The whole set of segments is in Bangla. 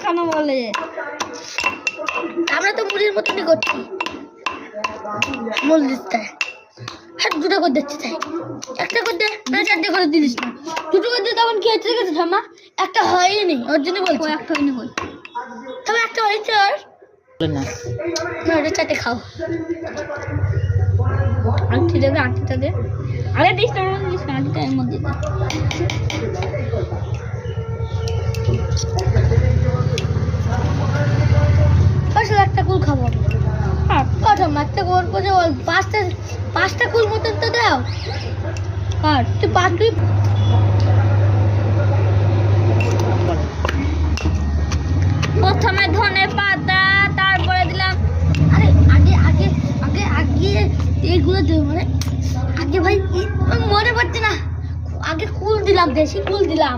মাখানো বলে। আমরা তো মুড়ির মতনই করছি। মুড়ি দিতে হ্যাঁ, দুটো করে দিচ্ছি তাই। একটা করে দে না, চারটে করে দিলিস না। দুটো করে দিয়ে তখন খেয়েছে গেছে ঠাম্মা। একটা হয়নি, ওর জন্য বলছি একটা হয়নি বল। তবে একটা হয়েছে ওর না, ওটা চারটে খাও। আংটি দেবে, আংটিটা দে। আরে দিস না, দিস না, আংটিটা এর মধ্যে দে। আসলে একটা কুল খাবো। কথা মারতে গল্প যে পাঁচটা কুল মতন তো দাও। আর তুই তুই প্রথমে ধনে পাতা, তারপরে দিলাম। আরে আগে আগে আগে আগে এইগুলো দেবো মানে আগে ভাই মনে পড়ছে না। আগে কুল দিলাম, দেশি কুল দিলাম।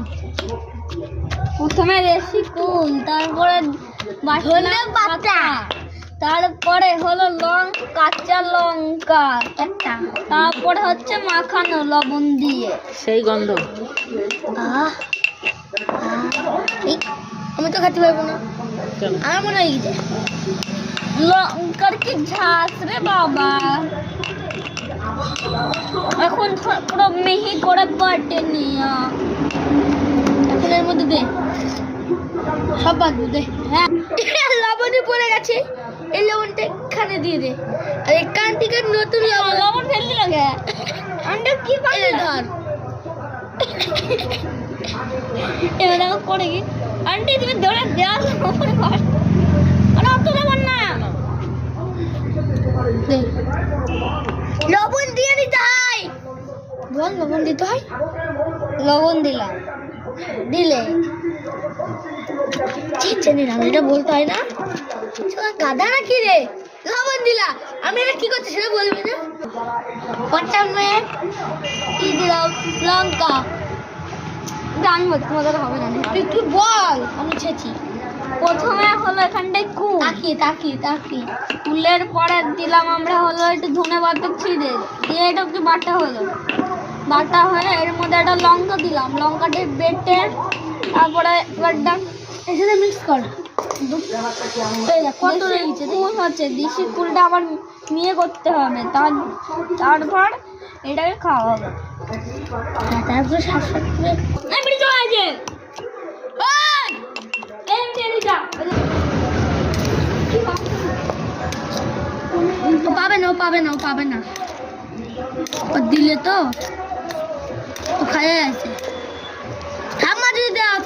প্রথমে দেশি কুল, তারপরে ধনে পাতা, তারপরে হলো কাঁচা লঙ্কা একটা, তারপরে হচ্ছে মাখানো লবণ দিয়ে। সেই গন্ধ। আহ আমি তো খেতে পারবো না, কেন? আমার মনে হয় যে লঙ্কার কি ঝাঁস রে বাবা, এখন পুরো মিহি করে বাটে নিয়া। এখন এর মধ্যে দে, সব বাদবো দে। হ্যাঁ লবণই পড়ে গেছে, এই লবণটা এখানে দিয়ে দে। আর এখান থেকে নতুন লবণ ফেলতে লাগে। আন্ডা কি পাইলে ধর। এবার দেখো করে কি আন্টি তুমি ধরে দেওয়া লবণ কর, আর অত লবণ না। দে। লবণ দিয়ে দিতে হয়, বল লবণ দিতে হয়। লবণ দিলাম, দিলে চিনি না, এটা বলতে হয় না। গাধা না কি রে, লবণ দিলা, আমি এটা কি করছি সেটা বলবি না। প্রথমে কি দিলাম, লঙ্কা। জানবো তোমাদের হবে না। তুই বল, আমি ছেছি। প্রথমে হলো এখানটায় কুল, তাকি কুলের পরে দিলাম আমরা হলো একটু ধনে পাতা ছিঁড়ে দিয়ে এটা একটু বাটা হয়ে এর মধ্যে একটা লঙ্কা দিলাম, লঙ্কাটা বেটে তারপরে এবারটা এর সাথে মিক্স কর। কত কুল হচ্ছে, দেশি কুলটা আবার নিয়ে করতে হবে, তারপর এটাকে খাওয়া হবে। তারপরে সাত করে চলে আছে ও পাবে না ও দিলে তো ও খাইয়ে আছে। ঠাম্মা যদি দেওয়া